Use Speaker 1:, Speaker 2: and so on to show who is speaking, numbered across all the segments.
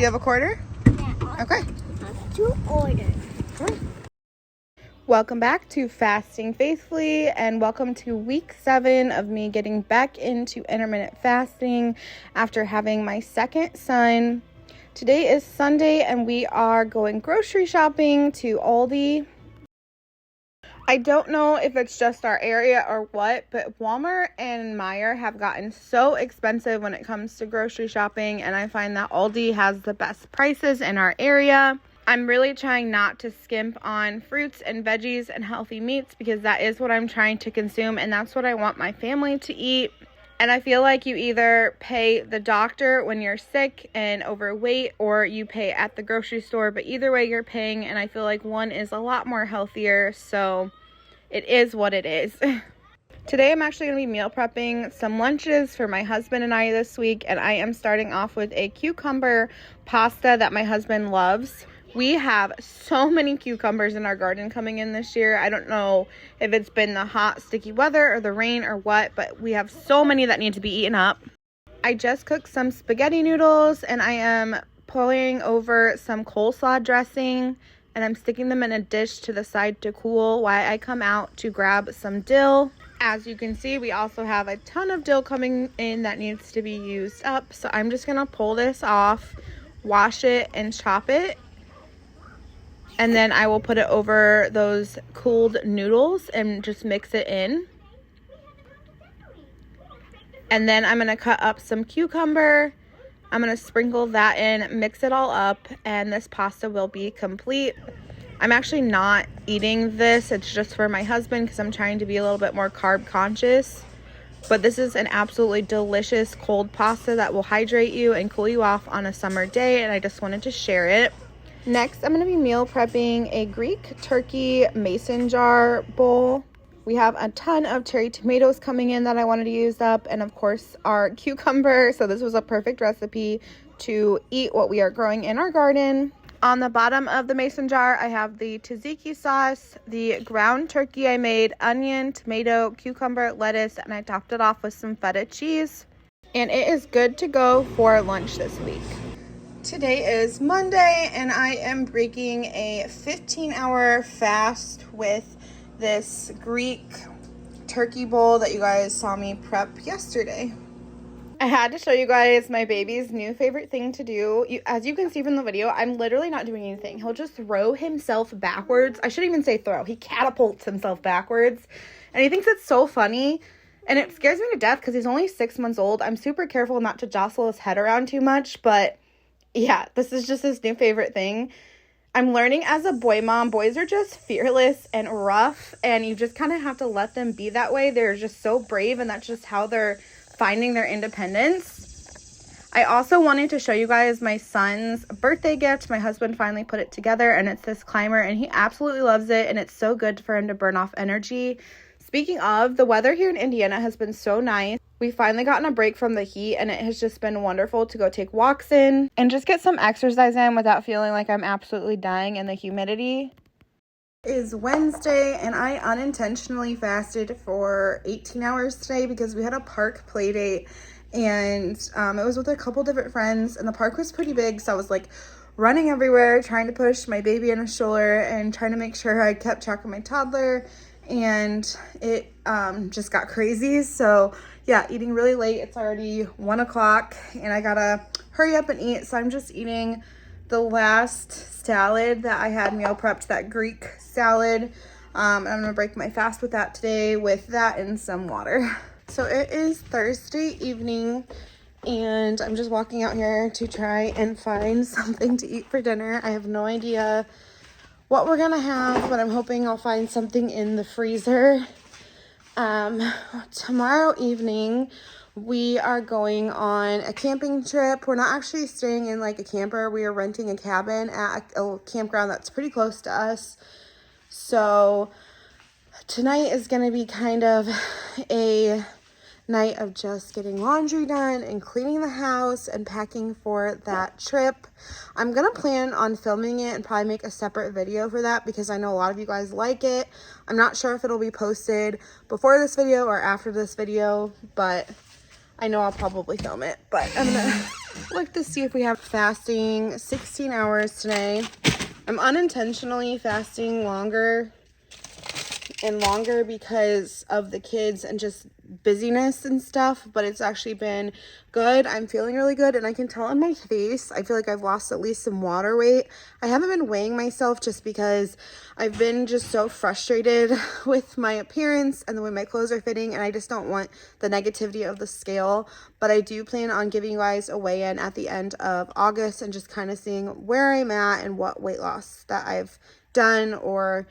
Speaker 1: you have a quarter?
Speaker 2: Yeah.
Speaker 1: Okay.
Speaker 2: Two orders.
Speaker 1: Welcome back to Fasting Faithfully, and welcome to week 7 of me getting back into intermittent fasting after having my second son. Today is Sunday and we are going grocery shopping to Aldi. I don't know if it's just our area or what, but Walmart and Meijer have gotten so expensive when it comes to grocery shopping, and I find that Aldi has the best prices in our area. I'm really trying not to skimp on fruits and veggies and healthy meats because that is what I'm trying to consume and that's what I want my family to eat. And I feel like you either pay the doctor when you're sick and overweight or you pay at the grocery store, but either way you're paying, and I feel like one is a lot more healthier, so it is what it is. Today I'm actually going to be meal prepping some lunches for my husband and I this week, and I am starting off with a cucumber pasta that my husband loves. We have so many cucumbers in our garden coming in this year. I don't know if it's been the hot, sticky weather or the rain or what, but we have so many that need to be eaten up. I just cooked some spaghetti noodles, and I am pouring over some coleslaw dressing, and I'm sticking them in a dish to the side to cool while I come out to grab some dill. As you can see, we also have a ton of dill coming in that needs to be used up, so I'm just going to pull this off, wash it, and chop it. And then I will put it over those cooled noodles and just mix it in. And then I'm going to cut up some cucumber. I'm going to sprinkle that in, mix it all up, and this pasta will be complete. I'm actually not eating this. It's just for my husband because I'm trying to be a little bit more carb conscious. But this is an absolutely delicious cold pasta that will hydrate you and cool you off on a summer day, and I just wanted to share it. Next, I'm going to be meal prepping a Greek turkey mason jar bowl. We have a ton of cherry tomatoes coming in that I wanted to use up, and of course our cucumber. So this was a perfect recipe to eat what we are growing in our garden. On the bottom of the mason jar, I have the tzatziki sauce, the ground turkey I made, onion, tomato, cucumber, lettuce, and I topped it off with some feta cheese. And it is good to go for lunch this week. Today is Monday, and I am breaking a 15-hour fast with this Greek turkey bowl that you guys saw me prep yesterday. I had to show you guys my baby's new favorite thing to do. As you can see from the video, I'm literally not doing anything. He'll just throw himself backwards. I shouldn't even say throw. He catapults himself backwards, and he thinks it's so funny. And it scares me to death because he's only 6 months old. I'm super careful not to jostle his head around too much, but yeah, this is just his new favorite thing. I'm learning as a boy mom, boys are just fearless and rough, and you just kind of have to let them be that way. They're just so brave, and that's just how they're finding their independence. I also wanted to show you guys my son's birthday gift. My husband finally put it together, and it's this climber, and he absolutely loves it, and it's so good for him to burn off energy. Speaking of, the weather here in Indiana has been so nice. We finally gotten a break from the heat, and it has just been wonderful to go take walks in and just get some exercise in without feeling like I'm absolutely dying in the humidity. It is Wednesday, and I unintentionally fasted for 18 hours today because we had a park play date, and it was with a couple different friends, and the park was pretty big, so I was like running everywhere trying to push my baby in a stroller and trying to make sure I kept track of my toddler, and it just got crazy. So yeah, eating really late. It's already 1 o'clock and I gotta hurry up and eat. So I'm just eating the last salad that I had meal prepped, that Greek salad. I'm gonna break my fast with that today, with that and some water. So it is Thursday evening, and I'm just walking out here to try and find something to eat for dinner. I have no idea what we're gonna have, but I'm hoping I'll find something in the freezer. Tomorrow evening we are going on a camping trip. We're not actually staying in like a camper. We are renting a cabin at a campground that's pretty close to us. So tonight is gonna be kind of a night of just getting laundry done and cleaning the house and packing for that trip. I'm gonna plan on filming it and probably make a separate video for that because I know a lot of you guys like it. I'm not sure if it'll be posted before this video or after this video, but I know I'll probably film it. But I'm gonna Look to see if we have fasting 16 hours today. I'm unintentionally fasting longer and longer because of the kids and just busyness and stuff, but it's actually been good. I'm feeling really good, and I can tell on my face, I feel like I've lost at least some water weight. I haven't been weighing myself just because I've been just so frustrated with my appearance and the way my clothes are fitting, and I just don't want the negativity of the scale. But I do plan on giving you guys a weigh-in at the end of August and just kind of seeing where I'm at and what weight loss that I've done, or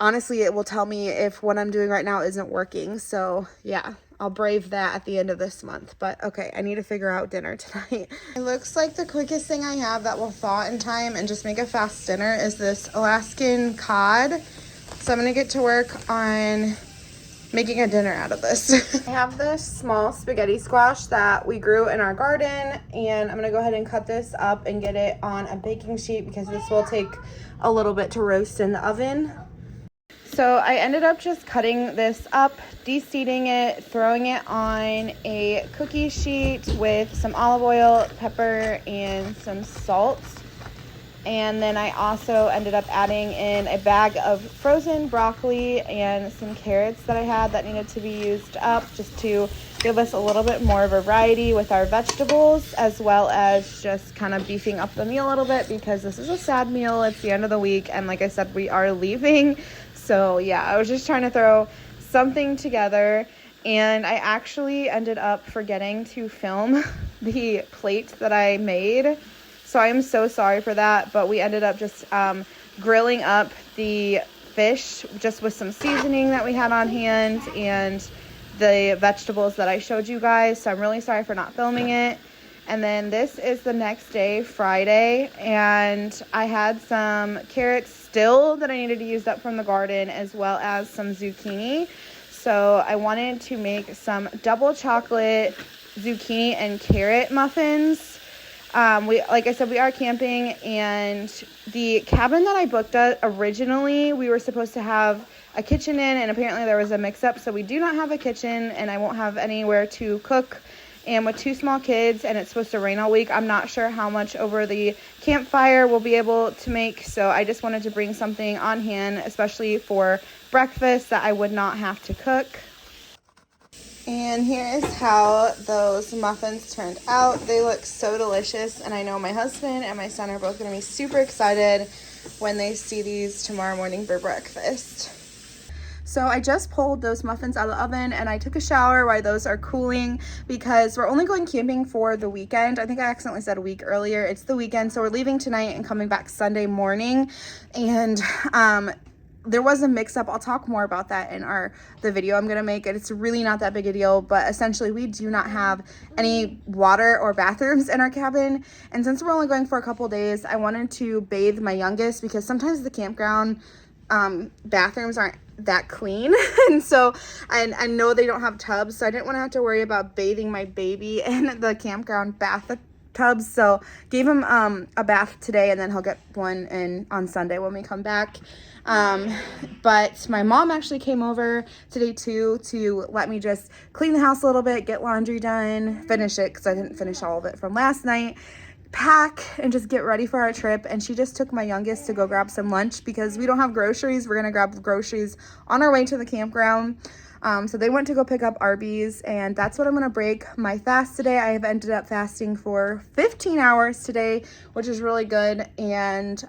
Speaker 1: honestly, it will tell me if what I'm doing right now isn't working. So yeah, I'll brave that at the end of this month. But okay, I need to figure out dinner tonight. It looks like the quickest thing I have that will thaw in time and just make a fast dinner is this Alaskan cod. So I'm gonna get to work on making a dinner out of this. I have this small spaghetti squash that we grew in our garden, and I'm gonna go ahead and cut this up and get it on a baking sheet because this will take a little bit to roast in the oven. So I ended up just cutting this up, de-seeding it, throwing it on a cookie sheet with some olive oil, pepper, and some salt. And then I also ended up adding in a bag of frozen broccoli and some carrots that I had that needed to be used up, just to give us a little bit more variety with our vegetables, as well as just kind of beefing up the meal a little bit because this is a sad meal. It's the end of the week, and like I said, we are leaving. So yeah, I was just trying to throw something together, and I actually ended up forgetting to film the plate that I made. So I'm so sorry for that, but we ended up just grilling up the fish just with some seasoning that we had on hand and the vegetables that I showed you guys. So I'm really sorry for not filming it. And then this is the next day, Friday, and I had some carrots still that I needed to use up from the garden, as well as some zucchini. So I wanted to make some double chocolate zucchini and carrot muffins. Like I said, we are camping, and the cabin that I booked originally, we were supposed to have a kitchen in, and apparently there was a mix-up, so we do not have a kitchen, and I won't have anywhere to cook. And with 2 small kids, and it's supposed to rain all week, I'm not sure how much over the campfire we'll be able to make, so I just wanted to bring something on hand, especially for breakfast, that I would not have to cook. And here is how those muffins turned out. They look so delicious, and I know my husband and my son are both going to be super excited when they see these tomorrow morning for breakfast. So I just pulled those muffins out of the oven, and I took a shower while those are cooling because we're only going camping for the weekend. I think I accidentally said a week earlier. It's the weekend, so we're leaving tonight and coming back Sunday morning. And there was a mix-up. I'll talk more about that in the video I'm gonna make. It's really not that big a deal, but essentially we do not have any water or bathrooms in our cabin, and since we're only going for a couple days, I wanted to bathe my youngest because sometimes the campground bathrooms aren't that clean. And so I know they don't have tubs, so I didn't want to have to worry about bathing my baby in the campground bathtubs. So gave him a bath today, and then he'll get one in on Sunday when we come back. But my mom actually came over today too to let me just clean the house a little bit, get laundry done, finish it because I didn't finish all of it from last night, pack, and just get ready for our trip. And she just took my youngest to go grab some lunch because we don't have groceries. We're gonna grab groceries on our way to the campground. So they went to go pick up Arby's, and that's what I'm gonna break my fast today. I have ended up fasting for 15 hours today, which is really good. And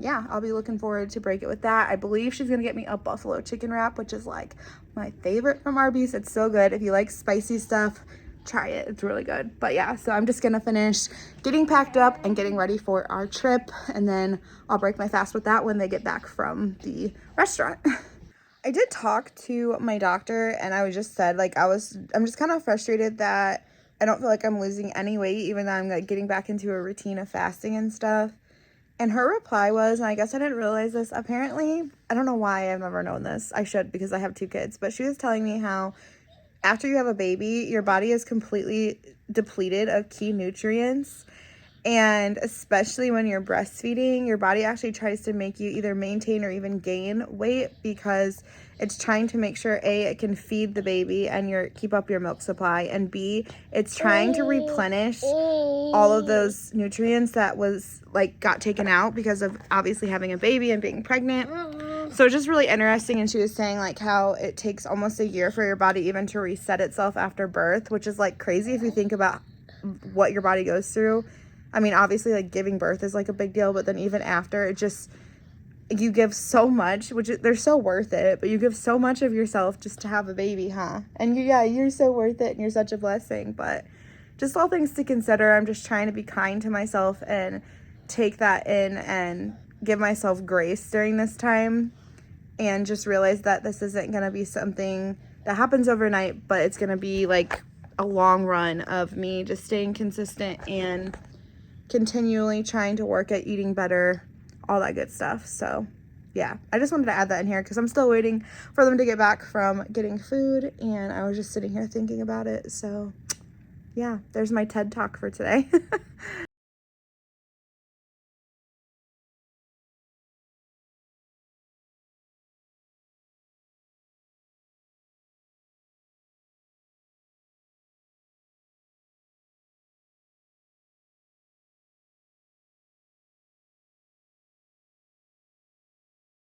Speaker 1: yeah, I'll be looking forward to break it with that. I believe she's gonna get me a buffalo chicken wrap, which is like my favorite from Arby's. It's so good. If you like spicy stuff, try it. It's really good. But yeah, so I'm just gonna finish getting packed up and getting ready for our trip, and then I'll break my fast with that when they get back from the restaurant. I did talk to my doctor, and I was just said, like, I'm just kind of frustrated that I don't feel like I'm losing any weight, even though I'm like getting back into a routine of fasting and stuff. And her reply was, and I guess I didn't realize this, apparently, I don't know why I've never known this. I should, because I have 2 kids, but she was telling me how after you have a baby, your body is completely depleted of key nutrients. And especially when you're breastfeeding, your body actually tries to make you either maintain or even gain weight because it's trying to make sure A, it can feed the baby and keep up your milk supply, and B, it's trying to replenish all of those nutrients that got taken out because of obviously having a baby and being pregnant. So it's just really interesting. And she was saying like how it takes almost a year for your body even to reset itself after birth, which is like crazy if you think about what your body goes through. I mean, obviously, like, giving birth is, like, a big deal, but then even after, you give so much, they're so worth it, but you give so much of yourself just to have a baby, huh? And, you're so worth it, and you're such a blessing, but just all things to consider. I'm just trying to be kind to myself and take that in and give myself grace during this time and just realize that this isn't going to be something that happens overnight, but it's going to be, like, a long run of me just staying consistent and continually trying to work at eating better, all that good stuff. So yeah, I just wanted to add that in here because I'm still waiting for them to get back from getting food, and I was just sitting here thinking about it. So yeah, there's my TED Talk for today.